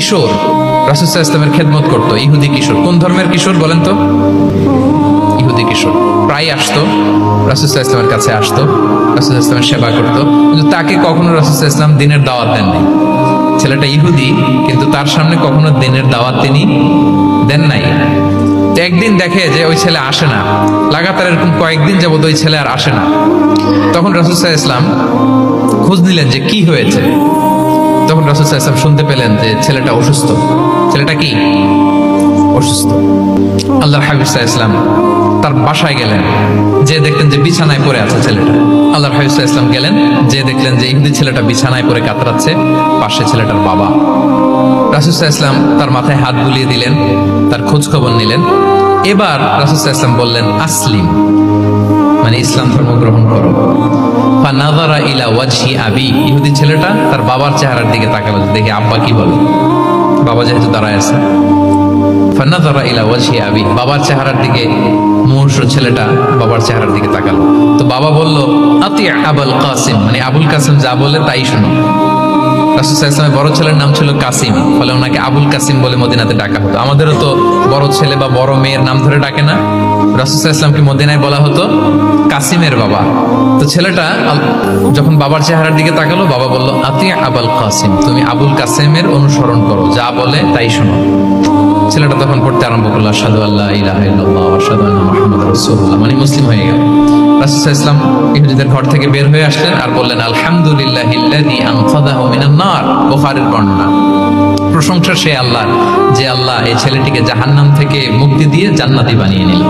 কিশোর রাসূল সাল্লাল্লাহু আলাইহি ওয়াসাল্লামের খেদমত করতো, ইহুদি কিশোর। কোন ধর্মের কিশোর বলেন তো? ইহুদি কিশোর। প্রায় আসতো রাসূল সাল্লাল্লাহু আলাইহি ওয়াসাল্লামের কাছে, আসতো রাসূল সাল্লাল্লাহু আলাইহি ওয়াসাল্লামের সেবা করতো, কিন্তু তাকে কখনো রাসূল সাল্লাল্লাহু আলাইহি ওয়াসাল্লাম দিনের দাওয়াত দেননি। ছেলেটা ইহুদি, কিন্তু তার সামনে কখনো দিনের দাওয়াত তিনি দেন নাই। তো একদিন দেখে যে ওই ছেলে আসে না, লাগাতার এরকম কয়েকদিন যাবত ওই ছেলে আর আসে না। তখন রাসূল সাল্লাল্লাহু আলাইহি ওয়াসাল্লাম খোঁজ নিলেন যে কি হয়েছে। তখন রাসূল সাল্লাল্লাহু আলাইহি ওয়াসাল্লাম শুনতে পেলেন যে ছেলেটা অসুস্থ। ছেলেটা কি অসুস্থ? আল্লাহর হাবিব সাল্লাল্লাহু আলাইহি ওয়াসাল্লাম তার বাসায় গেলেন, যে দেখলেন যে বিছানায় পড়ে আছে ছেলেটা। আল্লাহর হাবিব সাল্লাল্লাহু আলাইহি ওয়াসাল্লাম গেলেন, যে দেখলেন যে ইহুদি ছেলেটা বিছানায় পড়ে কাতরাচ্ছে, পাশে ছেলেটার বাবা। রাসূল সাল্লাল্লাহু আলাইহি ওয়াসাল্লাম তার মাথায় হাত বুলিয়ে দিলেন, তার খোঁজ খবর নিলেন। এবার রাসূল সাল্লাল্লাহু আলাইহি ওয়াসাল্লাম বললেন আসলিম, মানে ইসলাম ধর্ম গ্রহণ করো। ফানাযারা ইলা ওয়াজহি আবি, ইহুদি ছেলেটা তার বাবার চেহারার দিকে তাকালো, দেখে আব্বা কি বলে। বাবা যেহেতু দাঁড়ায় আছে, ফানাযারা ইলা ওয়াজহি আবি, বাবার চেহারার দিকে মুমূর্ষু ছেলেটা বাবার চেহারার দিকে তাকালো। তো বাবা বলল আতি আবুল কাসিম, মানে আবুল কাসিম যা বলে তাই শোনো। রাসূল সাল্লাল্লাহু আলাইহি ওয়াসাল্লামের বড় ছেলের নাম ছিল কাসিম, ফলে ওনাকে আবুল কাসিম বলে মদিনাতে ডাকা হতো। আমাদেরও তো বড় ছেলে বা বড় মেয়ের নাম ধরে ডাকে না? রাসূল সাল্লাল্লাহু আলাইহি ওয়াসাল্লামকে মদিনায় বলা হতো কাসিমের বাবা। তো ছেলেটা যখন বাবার চেহারার দিকে তাকালো, বাবা বলল আতি আবুল কাসিম, তুমি আবুল কাসিমের অনুসরণ করো, যা বলে তাই শোনো। ছেলেটা তখন পড়তে আরম্ভ করলো আশহাদু আল্লা ইলাহা ইল্লাল্লাহ ওয়া আশহাদু আন্না মুহাম্মাদুর রাসূলুল্লাহ, মানে মুসলিম হয়ে গেল। রাসূল সাল্লাল্লাহু আলাইহি ওয়াসাল্লাম ইহুদিদের ঘর থেকে বের হয়ে আসলেন আর বললেন আলহামদুলিল্লাহিল্লাযী আনকাযাহু মিনান নার, বুখারীর বর্ণনা। প্রশংসা সে আল্লাহর, যে আল্লাহ এই ছেলেটিকে জাহান্নাম থেকে মুক্তি দিয়ে জান্নাতি বানিয়ে নিল।